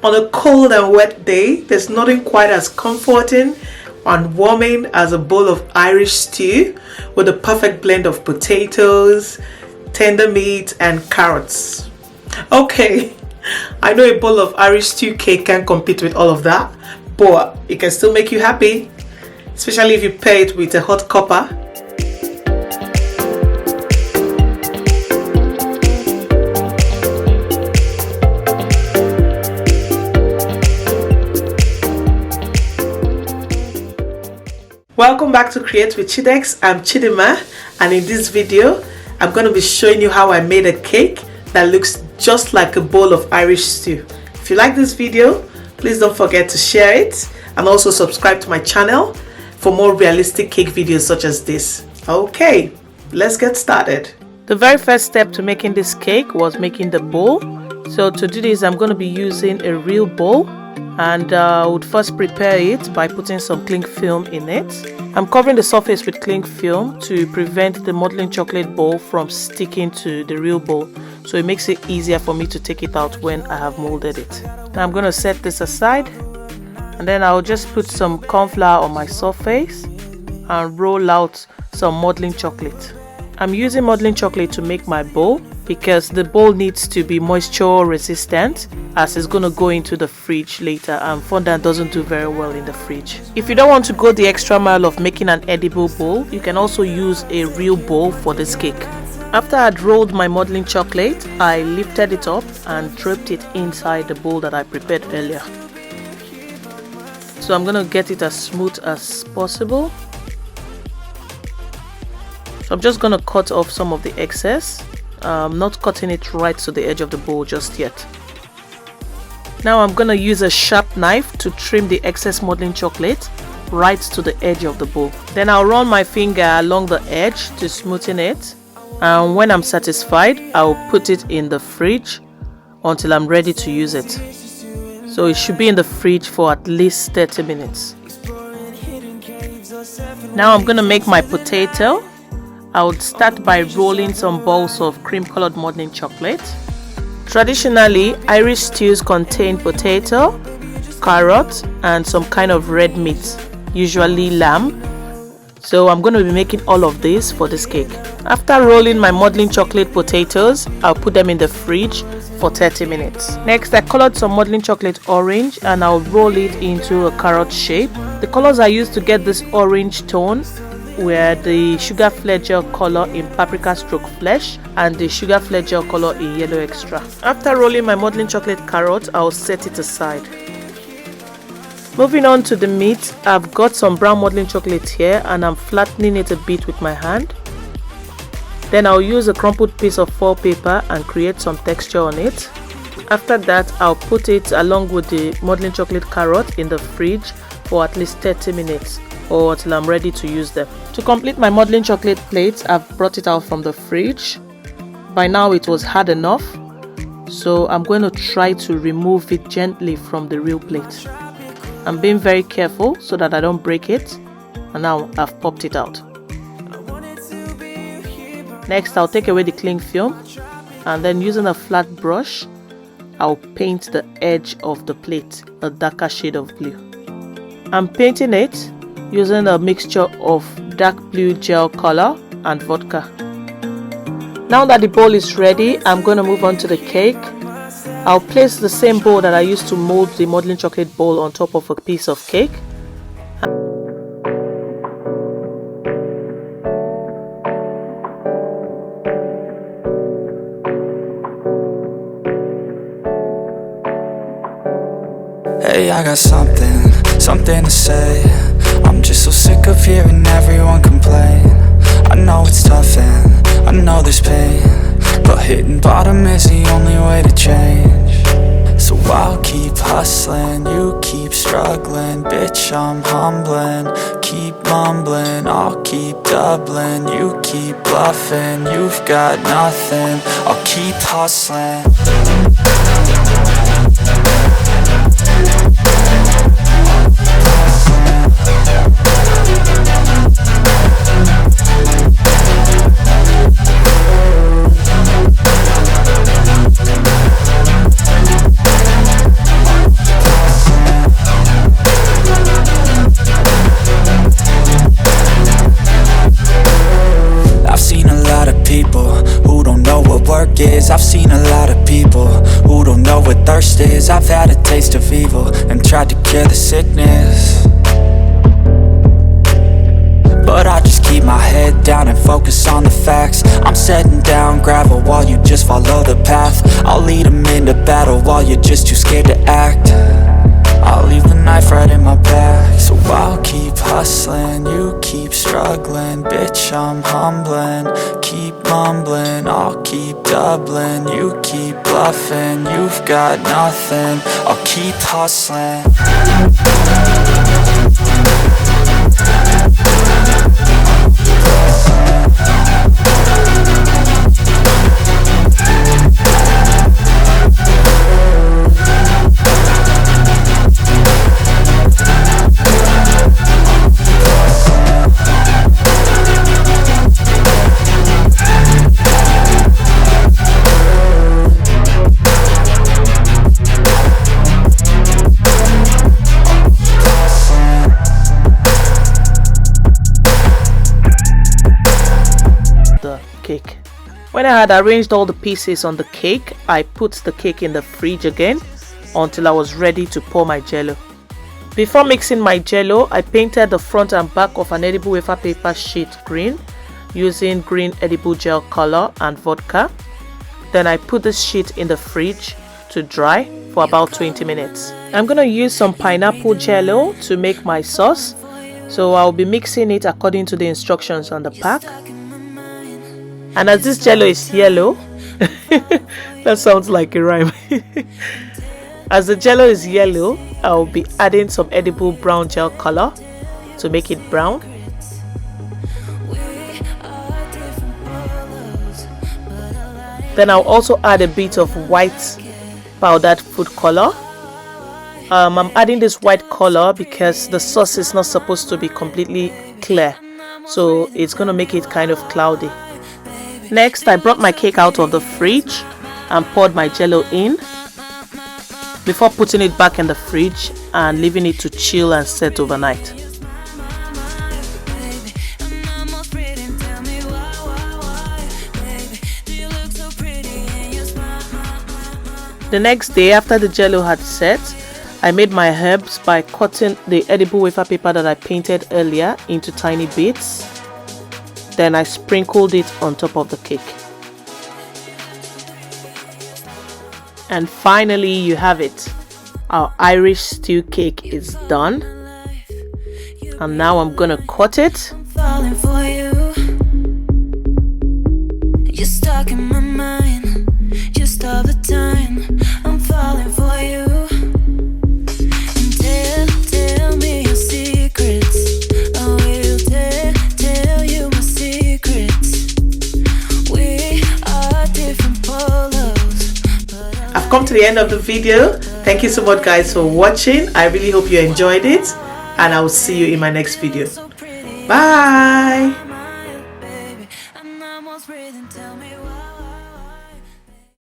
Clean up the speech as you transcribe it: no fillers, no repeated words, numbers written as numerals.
On a cold and wet day, there's nothing quite as comforting and warming as a bowl of Irish stew with a perfect blend of potatoes, tender meat and carrots. Okay, I know a bowl of Irish stew cake can't compete with all of that, but it can still make you happy, especially if you pair it with a hot cuppa. Welcome back to Create with Chidex. I'm Chidima, and in this video I'm going to be showing you how I made a cake that looks just like a bowl of Irish stew. If you like this video, please don't forget to share it and also subscribe to my channel for more realistic cake videos such as this. Okay, let's get started. The very first step to making this cake was making the bowl. So to do this, I'm going to be using a real bowl, and I would first prepare it by putting some cling film in it. I'm covering the surface with cling film to prevent the modeling chocolate bowl from sticking to the real bowl, so it makes it easier for me to take it out when I have molded it. Now I'm going to set this aside, and then I'll just put some corn flour on my surface and roll out some modeling chocolate. I'm using modeling chocolate to make my bowl because the bowl needs to be moisture resistant, as it's going to go into the fridge later, and fondant doesn't do very well in the fridge. If you don't want to go the extra mile of making an edible bowl, you can also use a real bowl for this cake. After I'd rolled my modeling chocolate, I lifted it up and dropped it inside the bowl that I prepared earlier. So I'm going to get it as smooth as possible. So I'm just going to cut off some of the excess. Not cutting it right to the edge of the bowl just yet. Now I'm going to use a sharp knife to trim the excess modeling chocolate right to the edge of the bowl. Then I'll run my finger along the edge to smoothen it, and when I'm satisfied, I'll put it in the fridge until I'm ready to use it. So it should be in the fridge for at least 30 minutes. Now I'm going to make my potato. I would start by rolling some balls of cream-colored modeling chocolate. Traditionally, Irish stews contain potato, carrot, and some kind of red meat, usually lamb. So I'm going to be making all of this for this cake. After rolling my modeling chocolate potatoes, I'll put them in the fridge for 30 minutes. Next, I colored some modeling chocolate orange, and I'll roll it into a carrot shape. The colors I used to get this orange tone were the sugar flare gel color in paprika stroke flesh and the sugar flare gel color in yellow extra. After rolling my modeling chocolate carrot, I'll set it aside. Moving on to the meat, I've got some brown modeling chocolate here, and I'm flattening it a bit with my hand. Then I'll use a crumpled piece of foil paper and create some texture on it. After that, I'll put it along with the modeling chocolate carrot in the fridge for at least 30 minutes or until I'm ready to use them. To complete my modeling chocolate plate, I've brought it out from the fridge. By now it was hard enough, so I'm going to try to remove it gently from the real plate. I'm being very careful so that I don't break it, and now I've popped it out. Next, I'll take away the cling film, and then using a flat brush, I'll paint the edge of the plate a darker shade of blue. I'm painting it using a mixture of dark blue gel color and vodka. Now that the bowl is ready, I'm going to move on to the cake. I'll place the same bowl that I used to mold the modeling chocolate bowl on top of a piece of cake. Hey, I got something to say. I'm just so sick of hearing everyone complain. I know it's tough and I know there's pain, but hitting bottom is the only way to change. So I'll keep hustling, you keep struggling. Bitch, I'm humbling, keep mumbling. I'll keep doubling, you keep bluffing. You've got nothing, I'll keep hustling. heartbreak is. I've seen a lot of people who don't know what thirst is. I've had a taste of evil and tried to cure the sickness, but I just keep my head down and focus on the facts. I'm setting down gravel while you just follow the path. I'll lead them into battle while you're just too scared to act. I'll leave the knife right in my back. So I'll keep hustling, you keep struggling. Bitch, I'm humbling, keep mumbling. I'll keep doubling, you keep bluffing. You've got nothing, I'll keep hustling. Cake. When I had arranged all the pieces on the cake, I put the cake in the fridge again until I was ready to pour my jello. Before mixing my jello, I painted the front and back of an edible wafer paper sheet green using green edible gel color and vodka. Then I put this sheet in the fridge to dry for about 20 minutes. I'm gonna use some pineapple jello to make my sauce, so I'll be mixing it according to the instructions on the pack. And as this jello is yellow, that sounds like a rhyme. As the jello is yellow, I'll be adding some edible brown gel color to make it brown. Then I'll also add a bit of white powdered food color. I'm adding this white color because the sauce is not supposed to be completely clear, so it's going to make it kind of cloudy. Next, I brought my cake out of the fridge and poured my jello in before putting it back in the fridge and leaving it to chill and set overnight. The next day, after the jello had set, I made my herbs by cutting the edible wafer paper that I painted earlier into tiny bits. Then I sprinkled it on top of the cake. And finally, you have it. Our Irish stew cake is done. And now I'm gonna cut it. Falling for you. You're stuck in my mind just all the time. I'm falling for you. And tell me your secrets. I will tell you my secrets. We are different polos. I've come to the end of the video. Thank you so much guys for watching. I really hope you enjoyed it, and I will see you in my next video. Bye.